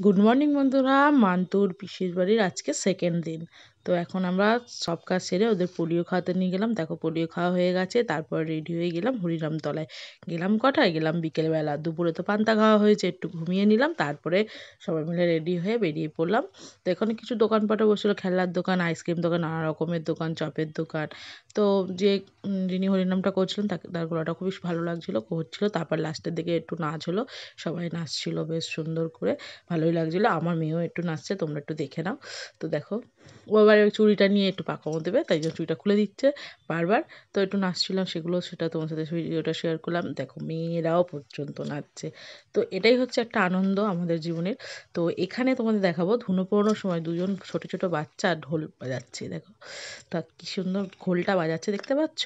Good morning বন্ধুরা, মান্তুর পিসির বাড়ির আজকে সেকেন্ড দিন। তো এখন আমরা সব কাজ সেরে ওদের পোলিও খাওয়াতে নিয়ে গেলাম। দেখো পোলিও খাওয়া হয়ে গেছে, তারপর রেডি হয়ে গেলাম হরিরামতলায়। গেলাম কটায়? গেলাম বিকেলবেলা। দুপুরে তো পান্তা খাওয়া হয়েছে, একটু ঘুমিয়ে নিলাম, তারপরে সবাই মিলে রেডি হয়ে বেরিয়ে পড়লাম। তো এখানে কিছু দোকানপাটে বসেছিলো, খেলনার দোকান, আইসক্রিম দোকান, নানা রকমের দোকান, চপের দোকান। তো যে যিনি হরিনামটা করছিলেন তার গলাটা খুবই ভালো লাগছিলো, করছিলো। তারপর লাস্টের দিকে একটু নাচ হলো, সবাই নাচছিল বেশ সুন্দর করে, ভালোই লাগছিলো। আমার মেয়েও একটু নাচছে, তোমরা একটু দেখে নাও। তো দেখো, ও আবার ওই চুড়িটা নিয়ে একটু পাকামো দেবে, তাই জন্য চুড়িটা খুলে দিচ্ছে বারবার। তো একটু নাচছিলাম, সেটা তোমার সাথে ভিডিওটা শেয়ার করলাম। দেখো মেয়েরাও পর্যন্ত নাচছে। তো এটাই হচ্ছে একটা আনন্দ আমাদের জীবনের। তো এখানে তোমাদের দেখাবো ধুনো পোড়ানোর সময় দুজন ছোট ছোট বাচ্চা ঢোল বাজাচ্ছে, দেখো তা কি সুন্দর খোলটা বাজাচ্ছে, দেখতে পাচ্ছ?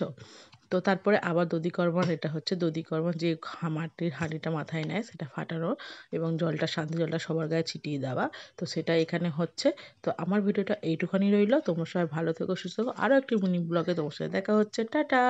তো তারপরে আবার দধিকর্মণ, এটা হচ্ছে দধিকর্মণ, যে মাটির হাঁড়িটা মাথায় নেয় সেটা ফাটানো এবং জলটা, শান্তি জলটা সবার গায়ে ছিটিয়ে দেওয়া। তো সেটা এখানে হচ্ছে। তো আমার ভিডিওটা এইটুখানি রইলো। তোমরা সবাই ভালো থেকো, সুস্থ থেকো। আরও একটি মিনি ব্লগে তোমার সাথে দেখা হচ্ছে। টাটা।